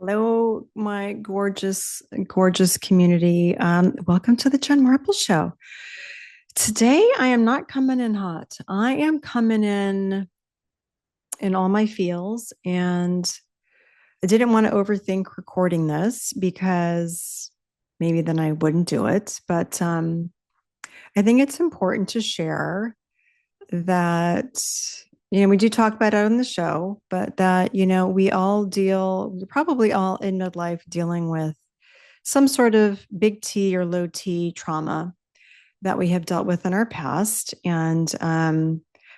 Hello, my gorgeous, gorgeous community. Welcome to the Jen Marple Show. Today, I am not coming in hot. I am coming in all my feels, and I didn't want to overthink recording this because maybe then I wouldn't do it. But I think it's important to share that we do talk about it on the show, but that we're probably all in midlife dealing with some sort of big T or low T trauma that we have dealt with in our past. And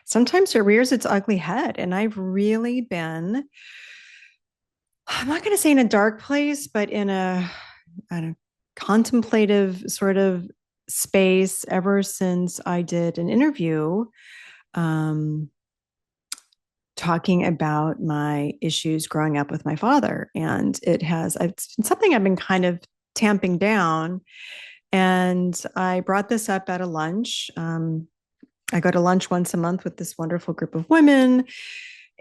sometimes it rears its ugly head. And I've really been, I'm not going to say in a dark place, but in a contemplative sort of space ever since I did an interview um, talking about my issues growing up with my father. And it's been something I've been kind of tamping down. And I brought this up at a lunch. I go to lunch once a month with this wonderful group of women.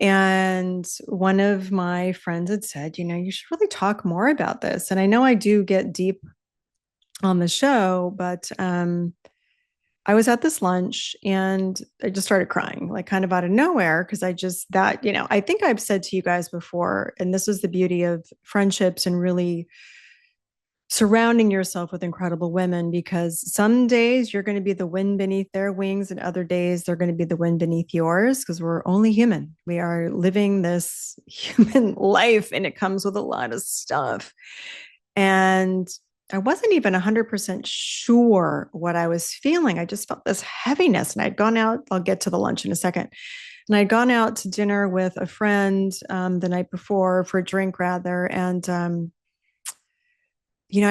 And one of my friends had said, you should really talk more about this. And I know I do get deep on the show, but I was at this lunch and I just started crying, like kind of out of nowhere, because I think I've said to you guys before, and this is the beauty of friendships and really surrounding yourself with incredible women, because some days you're going to be the wind beneath their wings and other days they're going to be the wind beneath yours, because we're only human. We are living this human life and it comes with a lot of stuff. And I wasn't even 100% sure what I was feeling. I just felt this heaviness. And I'd gone out, I'll get to the lunch in a second. And I'd gone out to dinner with a friend the night before for a drink, rather. And I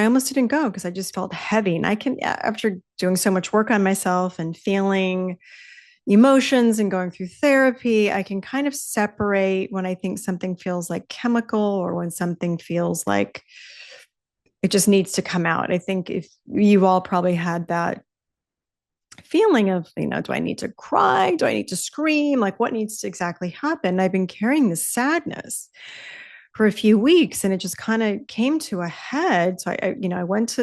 almost didn't go because I just felt heavy. And after doing so much work on myself and feeling emotions and going through therapy, I can kind of separate when I think something feels like chemical or when something feels like it just needs to come out. I think if you all probably had that feeling of, do I need to cry? Do I need to scream? Like, what needs to exactly happen? I've been carrying this sadness for a few weeks and it just kind of came to a head. So I went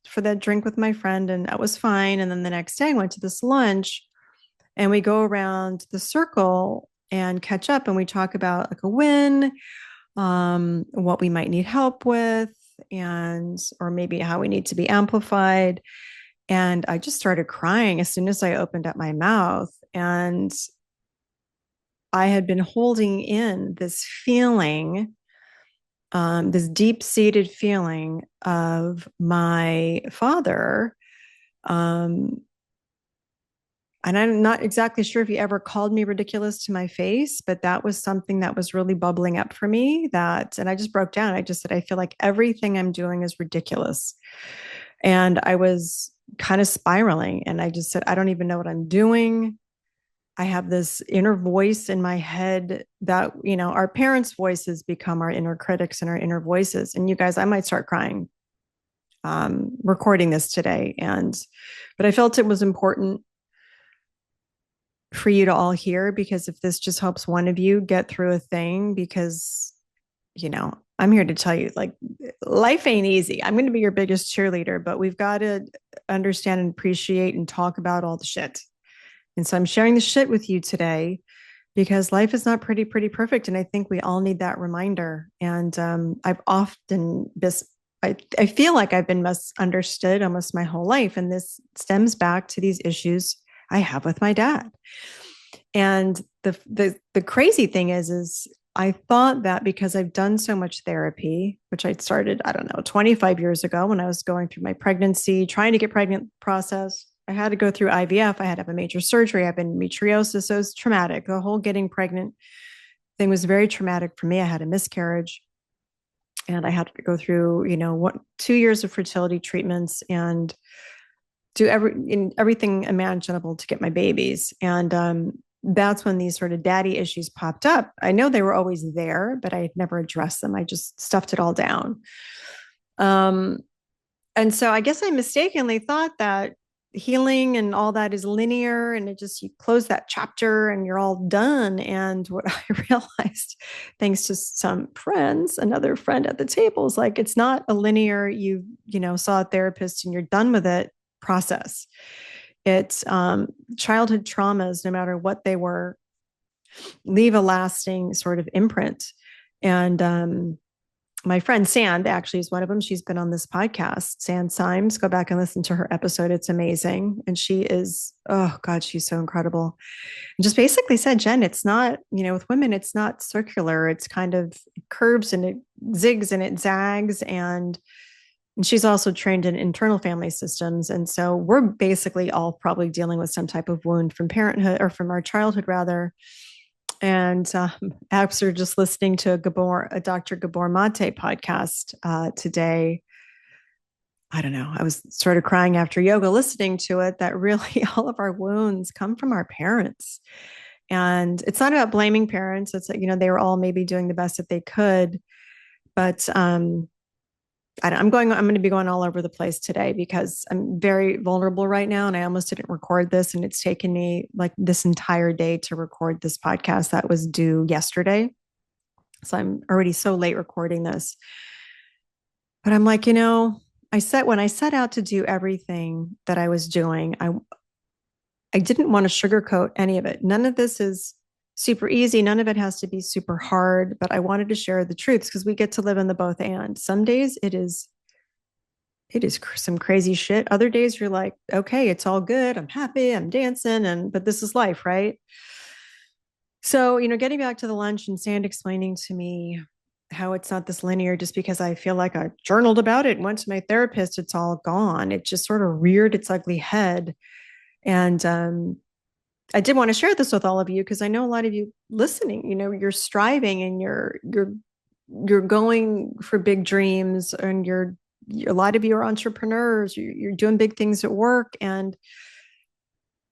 for that drink with my friend and that was fine. And then the next day I went to this lunch and we go around the circle and catch up and we talk about like a win, what we might need help with, and or maybe how we need to be amplified. And I just started crying as soon as I opened up my mouth. And I had been holding in this feeling, this deep seated feeling of my father. Um, and I'm not exactly sure if he ever called me ridiculous to my face, but that was something that was really bubbling up for me. And I just broke down. I just said, I feel like everything I'm doing is ridiculous. And I was kind of spiraling. And I just said, I don't even know what I'm doing. I have this inner voice in my head that, our parents' voices become our inner critics and our inner voices. And you guys, I might start crying recording this today. But I felt it was important for you to all hear, because if this just helps one of you get through a thing, because, I'm here to tell you, like, life ain't easy. I'm going to be your biggest cheerleader, but we've got to understand and appreciate and talk about all the shit. And so I'm sharing the shit with you today because life is not pretty perfect. And I think we all need that reminder. And I've often I feel like I've been misunderstood almost my whole life. And this stems back to these issues I have with my dad. And the crazy thing is I thought that because I've done so much therapy, which I started, I don't know, 25 years ago when I was going through my pregnancy, trying to get pregnant process. I had to go through IVF. I had to have a major surgery. I have endometriosis. So it was traumatic. The whole getting pregnant thing was very traumatic for me. I had a miscarriage and I had to go through, 2 years of fertility treatments and do everything imaginable to get my babies. And that's when these sort of daddy issues popped up. I know they were always there, but I had never addressed them. I just stuffed it all down. And so I guess I mistakenly thought that, healing and all that is linear, and it just, you close that chapter and you're all done. And what I realized, thanks to some friends, another friend at the table, is like, it's not a linear, saw a therapist and you're done with it process. It's childhood traumas, no matter what they were, leave a lasting sort of imprint. And my friend Sand actually is one of them. She's been on this podcast, Sand Symes. Go back and listen to her episode. It's amazing. And she is, oh God, she's so incredible. And just basically said, Jen, it's not, with women, it's not circular. It's kind of curves and it zigs and it zags. And she's also trained in internal family systems. And so we're basically all probably dealing with some type of wound from parenthood, or from our childhood rather. And after just listening to a Dr. Gabor Mate podcast today, I don't know, I was sort of crying after yoga listening to it, that really all of our wounds come from our parents. And it's not about blaming parents. It's like, they were all maybe doing the best that they could. But I'm going to be going all over the place today because I'm very vulnerable right now. And I almost didn't record this. And it's taken me like this entire day to record this podcast that was due yesterday. So I'm already so late recording this. But I'm like, when I set out to do everything that I was doing, I didn't want to sugarcoat any of it. None of this is super easy. None of it has to be super hard, but I wanted to share the truths because we get to live in the both and. Some days it is some crazy shit. Other days you're like, okay, it's all good. I'm happy. I'm dancing. But this is life, right? So, getting back to the lunch and Sand explaining to me how it's not this linear, just because I feel like I journaled about it and went to my therapist, it's all gone. It just sort of reared its ugly head. And I did want to share this with all of you because I know a lot of you listening, you're striving and you're going for big dreams, and a lot of you are entrepreneurs. You're doing big things at work, and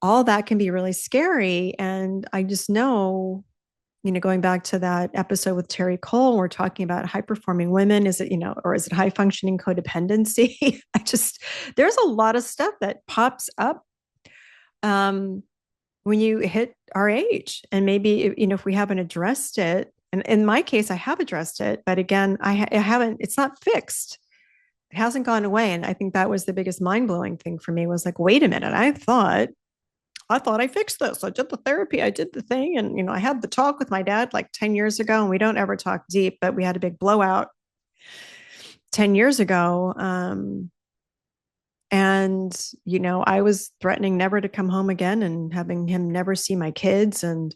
all that can be really scary. And I just know, going back to that episode with Terry Cole, we're talking about high performing women. Is it, or is it high functioning codependency? There's a lot of stuff that pops up when you hit our age. And maybe, if we haven't addressed it, and in my case, I have addressed it, but again, I haven't, it's not fixed. It hasn't gone away. And I think that was the biggest mind blowing thing for me, was like, wait a minute. I thought I fixed this. I did the therapy. I did the thing. And, I had the talk with my dad like 10 years ago, and we don't ever talk deep, but we had a big blowout 10 years ago. And, I was threatening never to come home again and having him never see my kids. And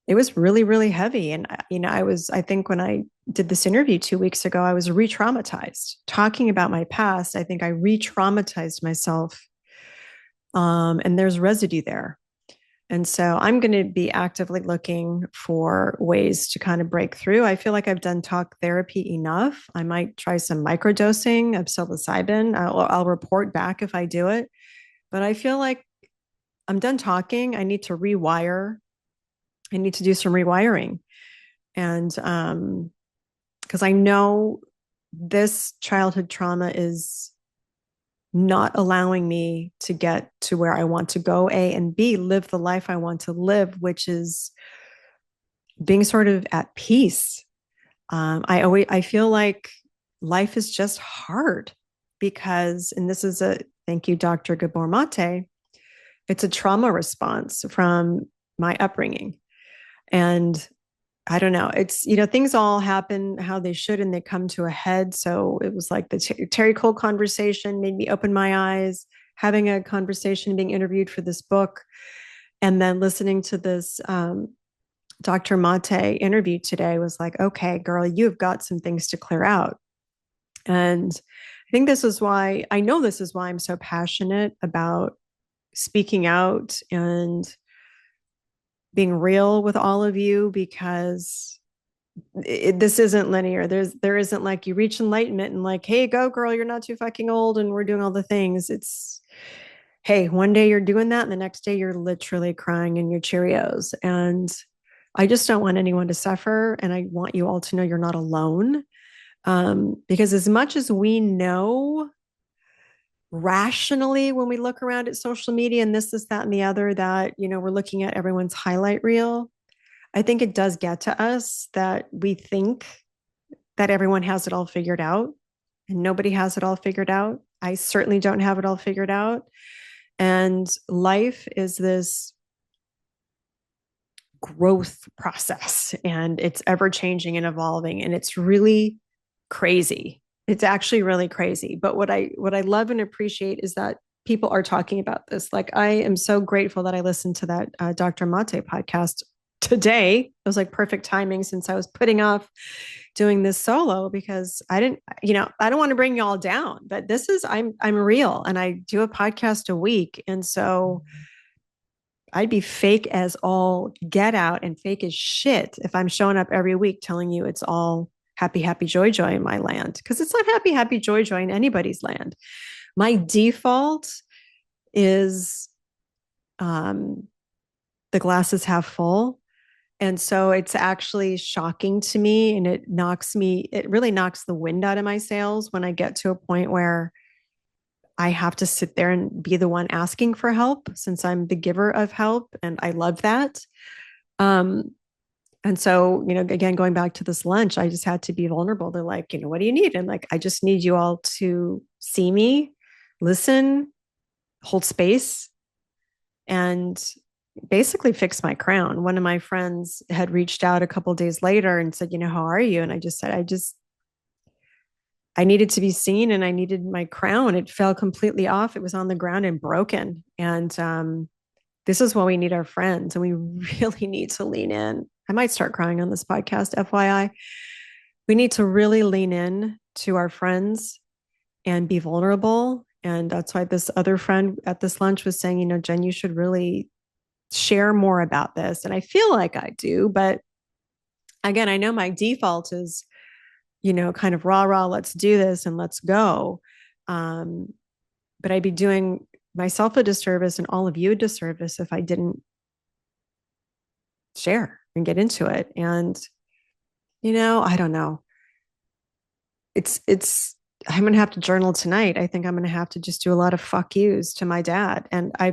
it was really, really heavy. And, I think when I did this interview 2 weeks ago, I was re-traumatized talking about my past. I think I re-traumatized myself. And there's residue there. And so I'm going to be actively looking for ways to kind of break through. I feel like I've done talk therapy enough. I might try some microdosing of psilocybin. I'll report back if I do it. But I feel like I'm done talking. I need to rewire. I need to do some rewiring. And because I know this childhood trauma is not allowing me to get to where I want to go, A, and B, live the life I want to live, which is being sort of at peace. I feel like life is just hard because, and this is thank you, Dr. Gabor Mate, it's a trauma response from my upbringing. And I don't know. It's, things all happen how they should and they come to a head. So it was like the Terry Cole conversation made me open my eyes, having a conversation, being interviewed for this book, and then listening to this Dr. Mate interview today was like, okay, girl, you've got some things to clear out. And I think this is why I'm so passionate about speaking out and being real with all of you, because this isn't linear. There isn't like you reach enlightenment and like, hey, go girl, you're not too fucking old and we're doing all the things. It's, hey, one day you're doing that and the next day you're literally crying in your Cheerios. And I just don't want anyone to suffer. And I want you all to know you're not alone. Because as much as we know rationally when we look around at social media and this, that, and the other, that, we're looking at everyone's highlight reel. I think it does get to us that we think that everyone has it all figured out, and nobody has it all figured out. I certainly don't have it all figured out. And life is this growth process, and it's ever changing and evolving, and it's really crazy. It's actually really crazy. But what I love and appreciate is that people are talking about this. Like, I am so grateful that I listened to that Dr. Mate podcast today. It was like perfect timing, since I was putting off doing this solo, because I don't want to bring you all down, but this is, I'm real, and I do a podcast a week. And so I'd be fake as all get out and fake as shit if I'm showing up every week telling you it's all happy, happy, joy, joy in my land, because it's not happy, happy, joy, joy in anybody's land. My default is the glass is half full. And so it's actually shocking to me, and it really knocks the wind out of my sails when I get to a point where I have to sit there and be the one asking for help, since I'm the giver of help. And I love that. Um, and so, again, going back to this lunch, I just had to be vulnerable. They're like, what do you need? And like, I just need you all to see me, listen, hold space, and basically fix my crown. One of my friends had reached out a couple of days later and said, how are you? And I just said, I needed to be seen, and I needed my crown. It fell completely off. It was on the ground and broken. And this is why we need our friends, and we really need to lean in. I might start crying on this podcast, FYI. We need to really lean in to our friends and be vulnerable. And that's why this other friend at this lunch was saying, Jen, you should really share more about this. And I feel like I do, but again, I know my default is, kind of rah, let's do this and let's go. But I'd be doing myself a disservice and all of you a disservice if I didn't share and get into it. And, I don't know. I'm going to have to journal tonight. I think I'm going to have to just do a lot of fuck yous to my dad. And I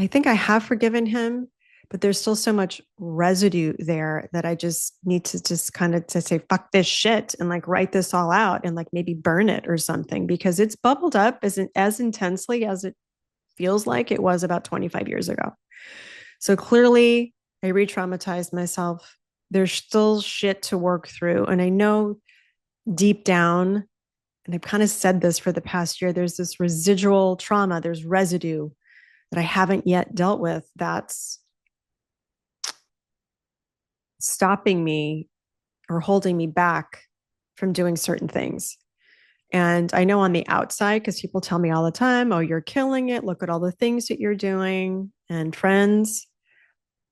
think I have forgiven him, but there's still so much residue there that I just need to just kind of to say, fuck this shit, and like write this all out and like maybe burn it or something, because it's bubbled up as intensely as it feels like it was about 25 years ago. So clearly I re-traumatized myself. There's still shit to work through. And I know deep down, and I've kind of said this for the past year, there's this residual trauma, there's residue that I haven't yet dealt with, that's stopping me or holding me back from doing certain things. And I know on the outside, because people tell me all the time, oh, you're killing it. Look at all the things that you're doing. And friends,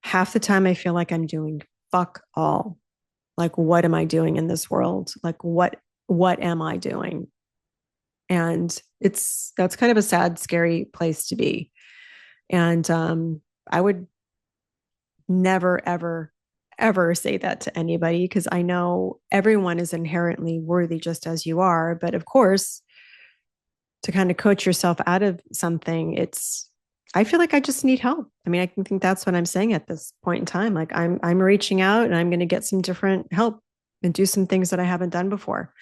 half the time I feel like I'm doing fuck all. Like, what am I doing in this world? Like, what am I doing? And that's kind of a sad, scary place to be. And I would never, ever, ever say that to anybody, because I know everyone is inherently worthy just as you are. But of course, to kind of coach yourself out of something, I feel like I just need help. I mean, I think that's what I'm saying at this point in time. Like, I'm reaching out, and I'm going to get some different help and do some things that I haven't done before.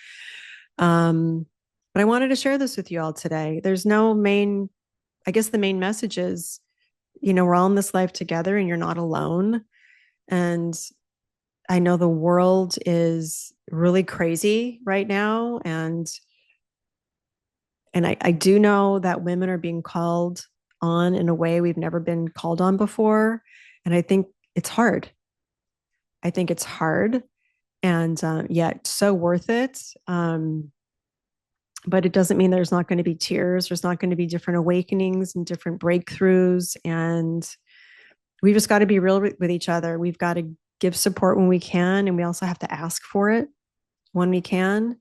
But I wanted to share this with you all today. There's no I guess the main message is, we're all in this life together, and you're not alone. And I know the world is really crazy right now. And I do know that women are being called on in a way we've never been called on before. And I think it's hard. I think it's hard, and yet so worth it. But it doesn't mean there's not going to be tears. There's not going to be different awakenings and different breakthroughs. And we just got to be real with each other. We've got to give support when we can. And we also have to ask for it when we can.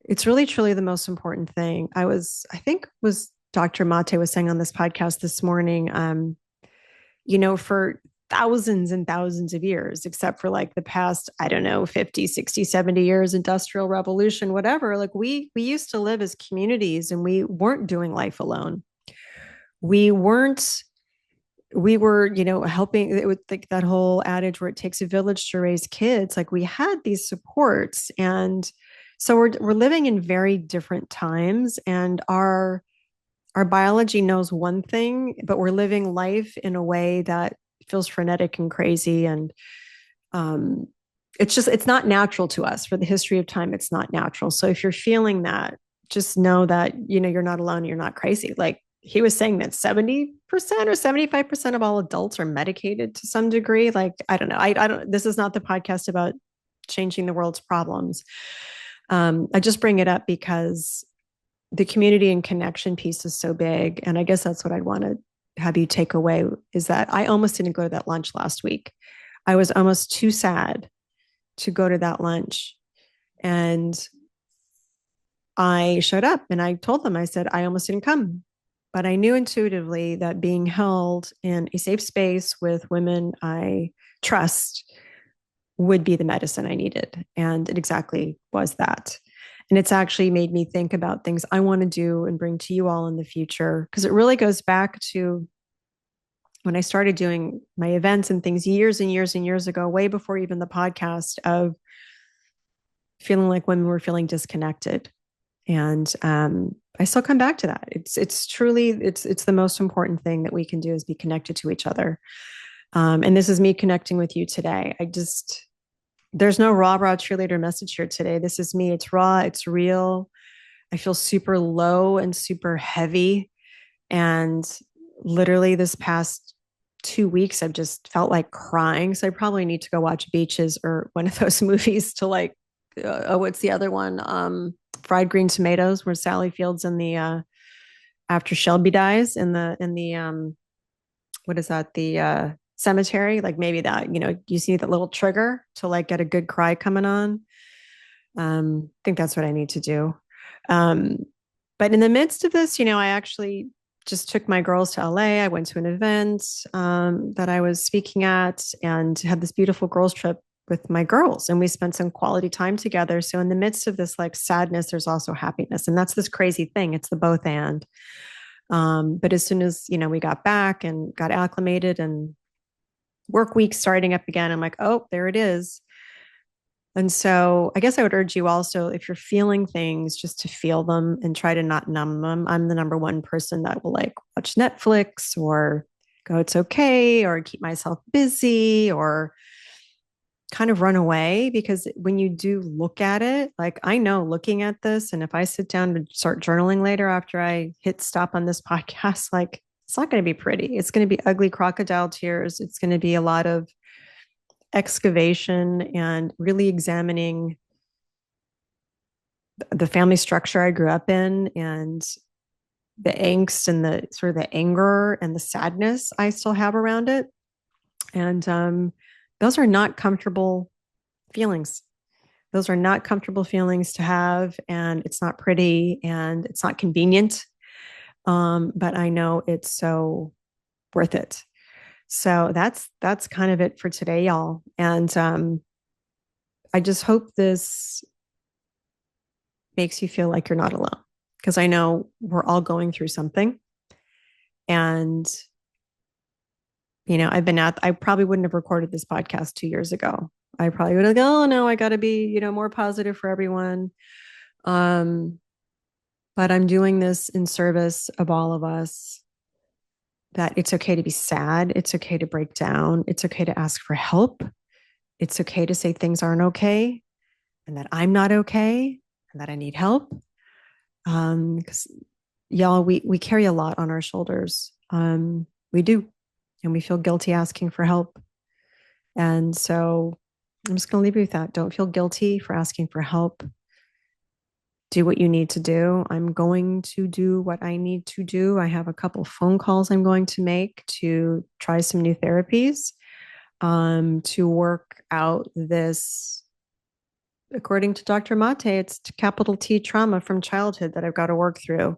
It's really, truly the most important thing. I think was Dr. Mate was saying on this podcast this morning, for thousands and thousands of years, except for like the past, I don't know, 50, 60, 70 years, industrial revolution, whatever. Like we used to live as communities and we weren't doing life alone. We weren't, we were, helping. It would like that whole adage where it takes a village to raise kids. Like we had these supports. And so we're living in very different times, and our biology knows one thing, but we're living life in a way that feels frenetic and crazy. And um, it's not natural to us. For the history of time, it's not natural. So if you're feeling that, just know that, you're not alone. You're not crazy. Like he was saying that 70% or 75% of all adults are medicated to some degree. Like, I don't know. I don't, this is not the podcast about changing the world's problems. I just bring it up because the community and connection piece is so big. And I guess that's what I'd want to have you take away, is that I almost didn't go to that lunch last week. I was almost too sad to go to that lunch. And I showed up and I told them, I said, I almost didn't come. But I knew intuitively that being held in a safe space with women I trust would be the medicine I needed. And it exactly was that. And it's actually made me think about things I want to do and bring to you all in the future, because it really goes back to when I started doing my events and things years and years and years ago, way before even the podcast, of feeling like women were feeling disconnected. And I still come back to that. It's truly it's the most important thing that we can do, is be connected to each other. And this is me connecting with you today. There's no rah cheerleader message here today. This is me. It's raw. It's real. I feel super low and super heavy. And literally this past 2 weeks, I've just felt like crying. So I probably need to go watch Beaches or one of those movies to like, what's the other one? Fried Green Tomatoes, where Sally Fields in the, after Shelby dies in the, what is that? The, cemetery, like maybe that, you see that little trigger to like get a good cry coming on. I think that's what I need to do. Um, but in the midst of this, I actually just took my girls to LA. I went to an event that I was speaking at and had this beautiful girls trip with my girls, and we spent some quality time together. So in the midst of this like sadness, there's also happiness, and that's this crazy thing. It's the both and. But as soon as we got back and got acclimated and work week starting up again, I'm like, oh, there it is. And so I guess I would urge you also, if you're feeling things, just to feel them and try to not numb them. I'm the number one person that will like watch Netflix or go, it's okay, or keep myself busy or kind of run away, because when you do look at it, like I know looking at this, and if I sit down and start journaling later after I hit stop on this podcast, like it's not going to be pretty. It's going to be ugly crocodile tears. It's going to be a lot of excavation and really examining the family structure I grew up in, and the angst and the sort of the anger and the sadness I still have around it. And those are not comfortable feelings. Those are not comfortable feelings to have, and it's not pretty and it's not convenient. But I know it's so worth it. So that's kind of it for today, y'all. And I just hope this makes you feel like you're not alone, because I know we're all going through something. And I probably wouldn't have recorded this podcast 2 years ago. I probably would have gone, oh no, I got to be, more positive for everyone. Um, but I'm doing this in service of all of us, that it's okay to be sad. It's okay to break down. It's okay to ask for help. It's okay to say things aren't okay, and that I'm not okay, and that I need help. Because y'all, we carry a lot on our shoulders. We do. And we feel guilty asking for help. And so I'm just going to leave you with that. Don't feel guilty for asking for help. Do what you need to do. I'm going to do what I need to do. I have a couple phone calls I'm going to make to try some new therapies, to work out this. According to Dr. Mate, it's capital T trauma from childhood that I've got to work through.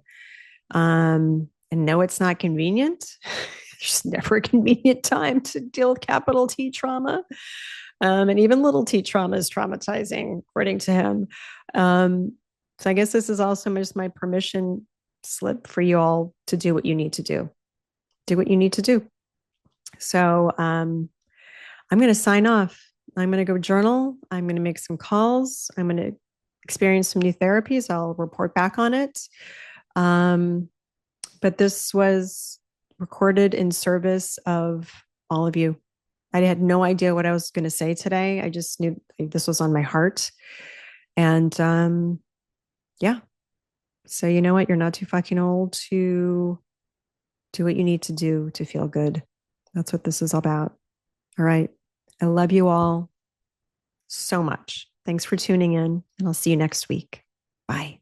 And no, it's not convenient. There's never a convenient time to deal with capital T trauma. And even little t trauma is traumatizing, according to him. So I guess this is also just my permission slip for you all to do what you need to do. Do what you need to do. So I'm going to sign off. I'm going to go journal. I'm going to make some calls. I'm going to experience some new therapies. I'll report back on it. But this was recorded in service of all of you. I had no idea what I was going to say today. I just knew this was on my heart. And yeah. So you know what? You're not too fucking old to do what you need to do to feel good. That's what this is about. All right. I love you all so much. Thanks for tuning in, and I'll see you next week. Bye.